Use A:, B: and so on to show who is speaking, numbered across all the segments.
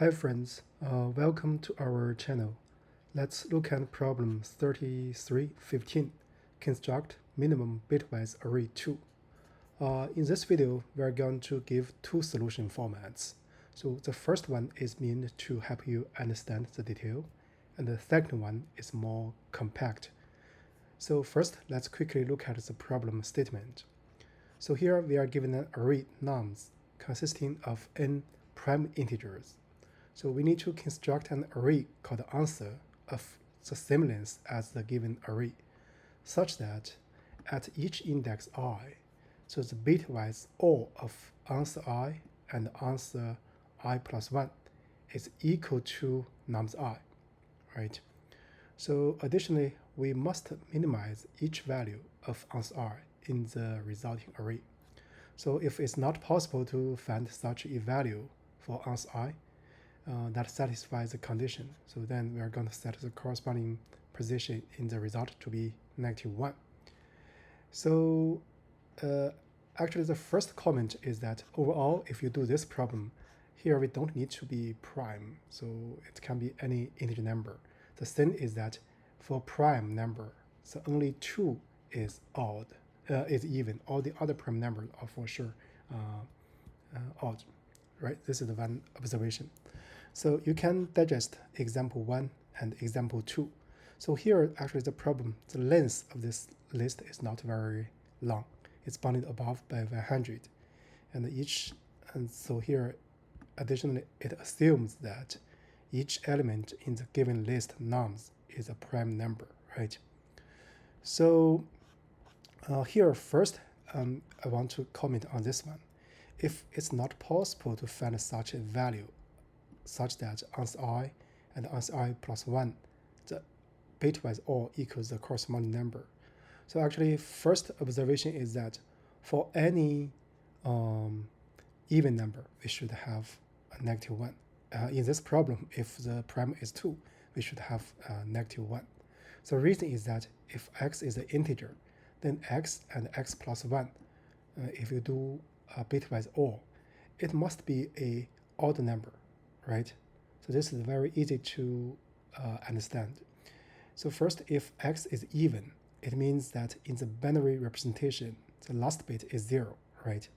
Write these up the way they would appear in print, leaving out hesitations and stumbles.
A: Hi friends, welcome to our channel. Let's look at problem 3315, construct minimum bitwise array 2. In this video, we are going to give two solution formats. So the first one is meant to help you understand the detail, and the second one is more compact. So first, let's quickly look at the problem statement. So here we are given an array nums consisting of n prime integers. So we need to construct an array called answer of the same length as the given array, such that at each index I, so the bitwise OR of answer I and answer I plus 1 is equal to nums I, right? So additionally, we must minimize each value of answer I in the resulting array. So if it's not possible to find such a value for answer I, that satisfies the condition. So then we are going to set the corresponding position in the result to be -1. So actually the first comment is that overall, if you do this problem, here we don't need to be prime. So it can be any integer number. The thing is that for prime number, so only 2 is odd, is even. All the other prime numbers are for sure odd, right? This is the one observation. So you can digest example 1 and example 2. So here, actually the problem, the length of this list is not very long. It's bounded above by 100. And so here, additionally, it assumes that each element in the given list nums is a prime number, right? So here first, I want to comment on this one. If it's not possible to find such a value, such that answer I and answer I plus 1, the bitwise OR equals the corresponding number. So actually, first observation is that for any even number, we should have a -1. In this problem, if the prime is 2, we should have -1. So the reason is that if x is an integer, then x and x plus 1, if you do a bitwise OR, it must be a odd number, right? So this is very easy to understand. So first, if x is even, it means that in the binary representation, the last bit is 0, right?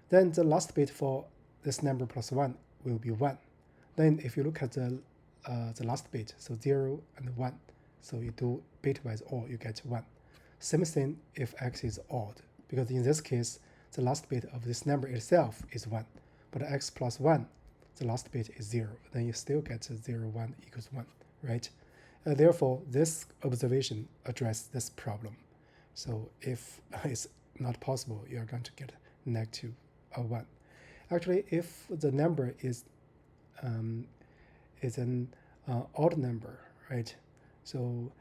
A: Then the last bit for this number plus 1 will be 1. Then if you look at the last bit, so 0 and 1, so you do bitwise OR, you get 1. Same thing if x is odd, because in this case, the last bit of this number itself is 1, but x plus 1, the last bit is 0, then you still get 0, 1 equals 1, right? Therefore, this observation addresses this problem. So if it's not possible, you are going to get -1. Actually, if the number is an odd number, right? So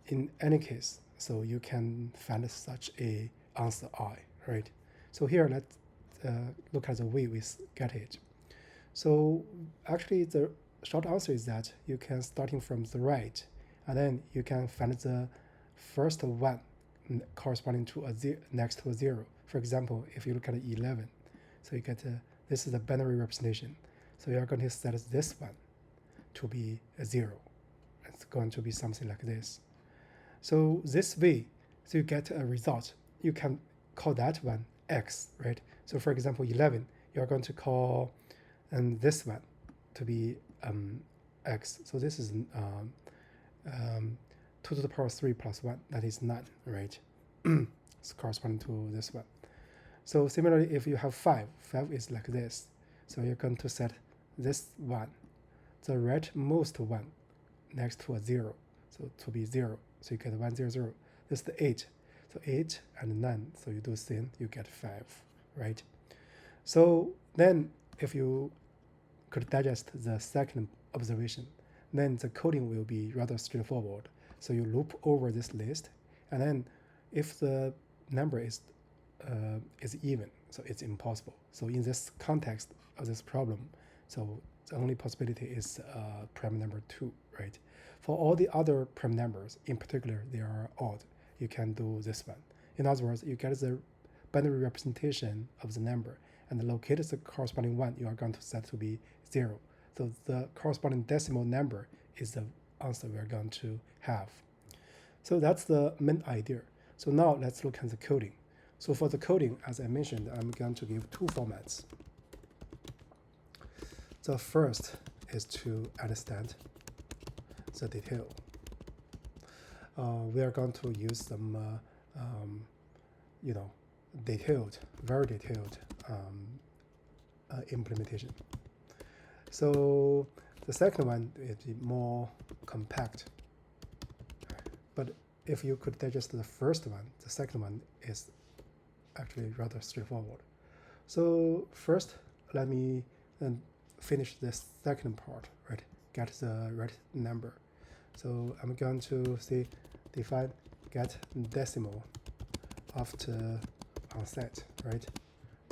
A: in any case, so you can find such a answer I, right? So here, let's look at the way we get it. So actually, the short answer is that you can starting from the right, and then you can find the first one corresponding to next to a 0. For example, if you look at 11, so you get this is a binary representation. So you are going to set this one to be a 0. It's going to be something like this. So this way, so you get a result. You can call that one x, right? So for example, 11, you are going to call this one to be x. So this is 2 to the power 3 plus 1, that is 9, right? It's corresponding to this one. So similarly, if you have 5 is like this. So you're going to set this one, the rightmost one, next to a 0, so to be 0. So you get 1, 0, 0. This is the 8. So 8 and 9, so you do same, you get 5, right? So then if you could digest the second observation, then the coding will be rather straightforward. So you loop over this list, and then if the number is even, so it's impossible. So in this context of this problem, so the only possibility is prime number 2, right? For all the other prime numbers, in particular, they are odd. You can do this one. In other words, you get the binary representation of the number and locate the corresponding one you are going to set to be 0. So the corresponding decimal number is the answer we're going to have. So that's the main idea. So now let's look at the coding. So for the coding, as I mentioned, I'm going to give two formats. The first is to understand the detail. We are going to use some, very detailed implementation. So the second one is more compact. But if you could digest the first one, the second one is actually rather straightforward. So first, let me finish the second part, right? Get the right number. So I'm going to say define get decimal after unset, right?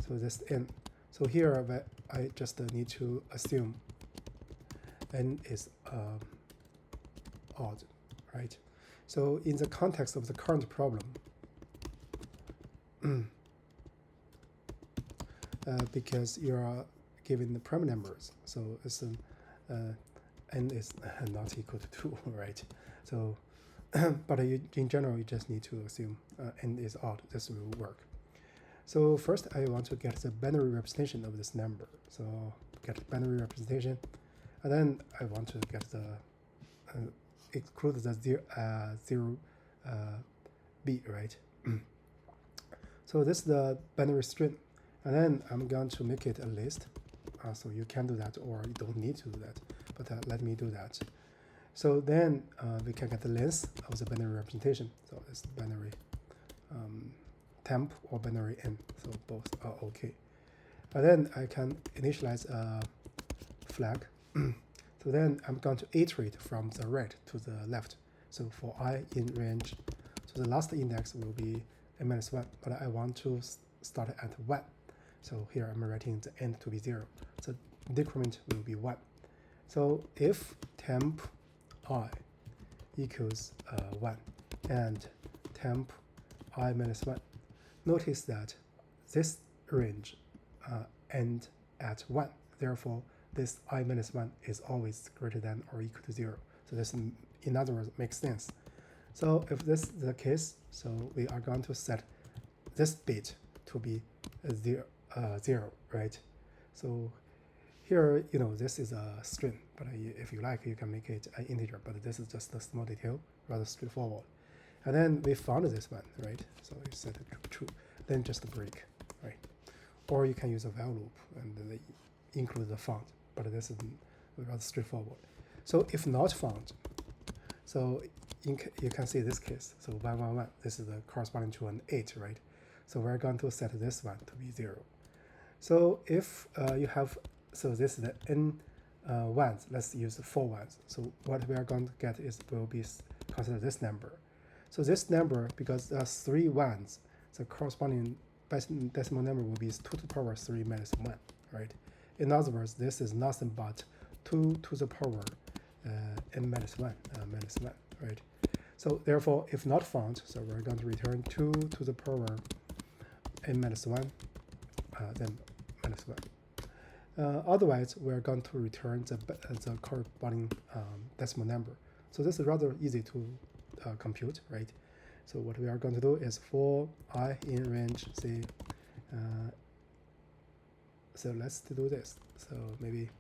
A: So this n. So here I just need to assume n is odd, right? So in the context of the current problem, because you are given the prime numbers, so it's n is not equal to 2, right? So, but in general, you just need to assume n is odd. This will work. So first, I want to get the binary representation of this number. So get binary representation, and then I want to get the include the zero b, right? So this is the binary string, and then I'm going to make it a list. So you can do that, or you don't need to do that, but let me do that. So then we can get the length of the binary representation. So it's binary temp or binary n. So both are okay. And then I can initialize a flag. So then I'm going to iterate from the right to the left. So for I in range, so the last index will be n-1, but I want to start at 1. So here I'm writing the end to be 0. So decrement will be 1. So if temp I equals 1 and temp I minus 1, notice that this range ends at 1. Therefore, this I minus 1 is always greater than or equal to 0. So this, in other words, makes sense. So if this is the case, so we are going to set this bit to be 0, right? So here, this is a string, but if you like, you can make it an integer, but this is just a small detail, rather straightforward. And then we found this one, right? So we set it to true, then just break, right? Or you can use a while loop and include the font, but this is rather straightforward. So if not found, so you can see this case. So 1, 1, 1, this is corresponding to an 8, right? So we're going to set this one to be 0. So if you have, so this is the n ones, let's use 4 ones. So what we are going to get is will be consider this number. So this number, because there's 3 ones, the corresponding decimal number will be 2 to the power 3 minus 1, right? In other words, this is nothing but 2 to the power n minus 1, right? So therefore, if not found, so we're going to return 2 to the power n minus 1, then minus 1. Otherwise, we're going to return the corresponding decimal number. So this is rather easy to compute, right? So what we are going to do is for I in range, say, so let's do this. So maybe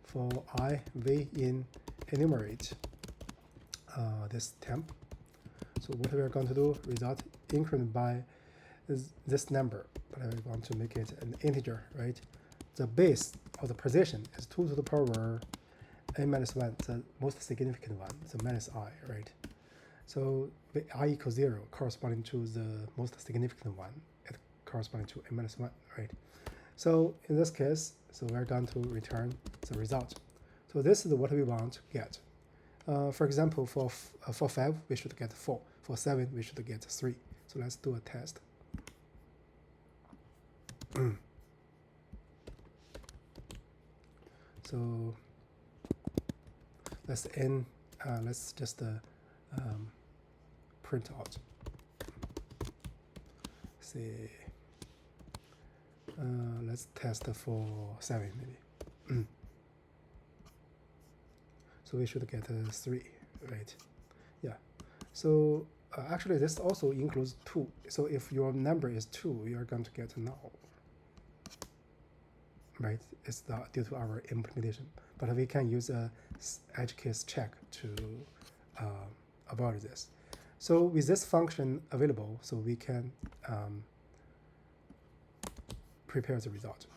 A: for I v in enumerate this temp. So what we are going to do, result increment by this number, but I want to make it an integer, right? The base of the position is 2 to the power n minus 1, the most significant one, so minus I, right? So I equals 0 corresponding to the most significant one, it corresponding to n minus 1, right? So in this case, so we're going to return the result. So this is what we want to get. For example, for 5, we should get 4. For 7, we should get 3. So let's do a test. So let's just print out. See, let's test for 7 maybe. So we should get 3, right? Yeah. So actually, this also includes 2. So if your number is 2, you are going to get null, right? It's not due to our implementation, but we can use a edge case check to avoid this. So with this function available, so we can prepare the result.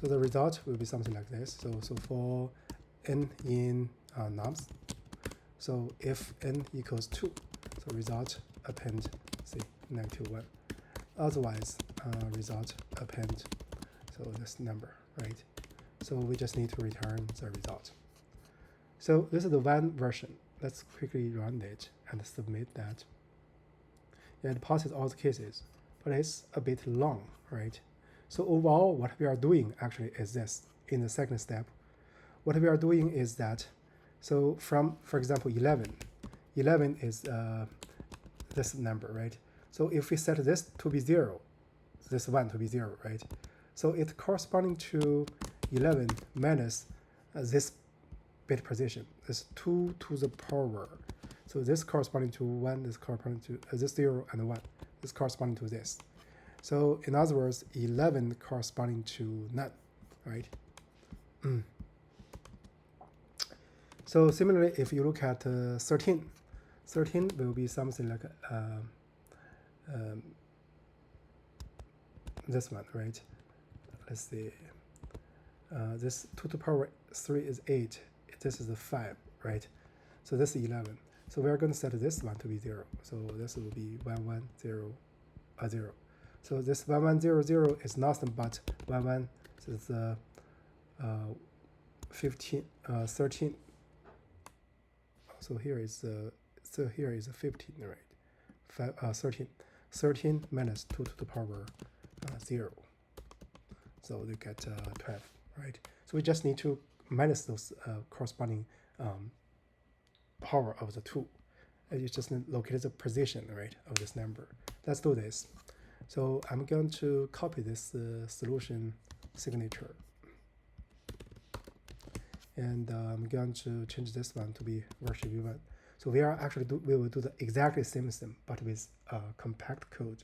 A: So the result will be something like this. So for n in nums, so if n equals 2, so result append, say, -1. Otherwise, result append, so this number, right? So we just need to return the result. So this is the one version. Let's quickly run it and submit that. Yeah, it passes all the cases, but it's a bit long, right? So overall, what we are doing actually is this. In the second step, what we are doing is that, so from, for example, 11 is this number, right? So if we set this to be 0, this 1 to be 0, right? So it's corresponding to 11 minus this bit position, this 2 to the power. So this corresponding to 1, this corresponding to this 0 and 1, this corresponding to this. So in other words, 11 corresponding to none, right? So similarly, if you look at 13 will be something like this one, right? Let's see. This 2 to the power 3 is 8. This is 5, right? So this is 11. So we are going to set this one to be 0. So this will be 1, 1, 0, 0. So this 1, 1, 0, 0 is nothing but 1, 1. So it's 15, 13. So here is here is 15, right? 13 minus 2 to the power 0. So you get 12, right? So we just need to minus those corresponding power of the 2. And you just locate the position, right, of this number. Let's do this. So I'm going to copy this solution signature. And I'm going to change this one to be version v1. So we will do the exactly same thing, but with compact code.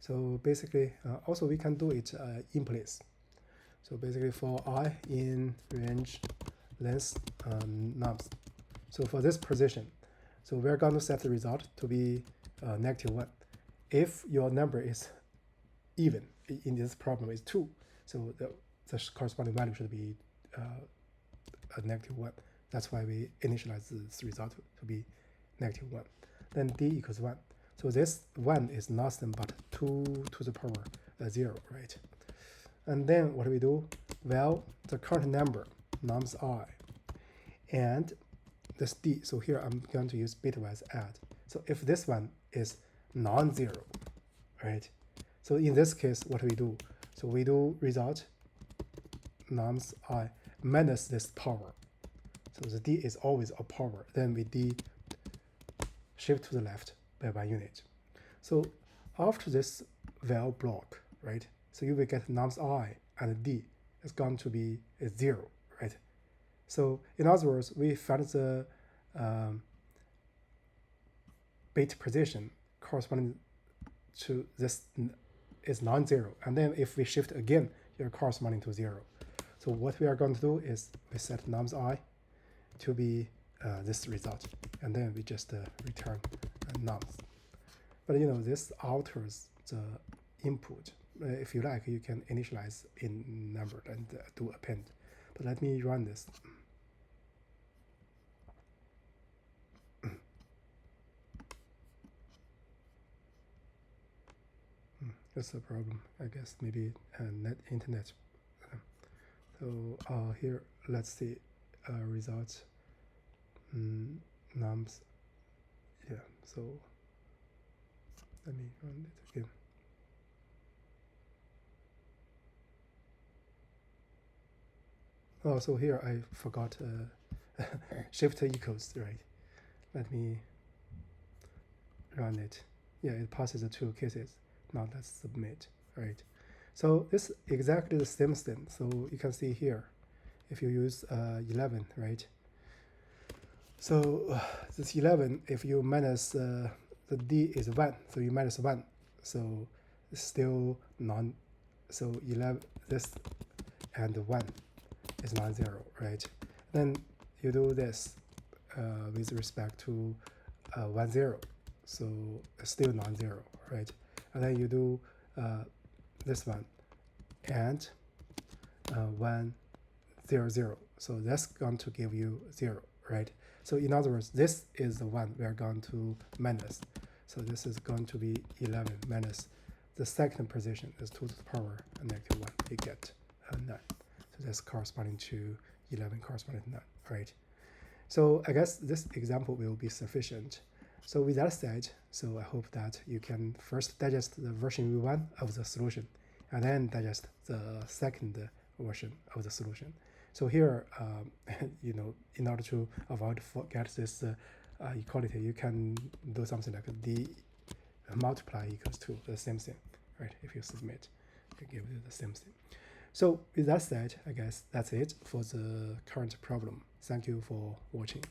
A: So basically, also we can do it in place. So basically for I in range length nums. So for this position, so we're going to set the result to be -1. If your number is even, in this problem is 2, so the corresponding value should be a -1. That's why we initialize this result to be -1. Then d equals 1. So this 1 is nothing but 2 to the power 0, right? And then what do we do? Well, the current number, nums I, and this d. So here I'm going to use bitwise add. So if this one is non-zero, right? So in this case, what do we do? So we do result nums I minus this power. So the d is always a power. Then we d shift to the left by 1 unit. So after this val block, right? So you will get nums I and d is going to be 0, right? So in other words, we found the bit position corresponding to this is non-zero. And then if we shift again, you're corresponding to 0. So what we are going to do is we set nums I to be this result. And then we just return nums. But you know, this alters the input. If you like, you can initialize in number and do append. But let me run this. That's the problem, I guess. Maybe internet. So here, let's see results. Nums. Yeah. So let me run it again. Oh, so here I forgot shift equals, right? Let me run it. Yeah, it passes the 2 cases. Now let's submit, right? So this is exactly the same thing. So you can see here, if you use 11, right? So this 11, if you minus the d is 1, so you minus 1, so it's still non. So 11, this and 1 is non-zero, right? Then you do this with respect to 1, 0, so it's still non-zero, right? And then you do this one and 1, 0, 0, so that's going to give you 0, right? So in other words, this is the one we are going to minus. So this is going to be 11 minus the second position is 2 to the power negative 1. You get 9. So that's corresponding to 11 corresponding to 9, right? So I guess this example will be sufficient. So with that said, so I hope that you can first digest the version 1 of the solution and then digest the second version of the solution. So here, you know, in order to avoid forget this equality, you can do something like d multiply equals to the same thing, right? If you submit, it gives you the same thing. So with that said, I guess that's it for the current problem. Thank you for watching.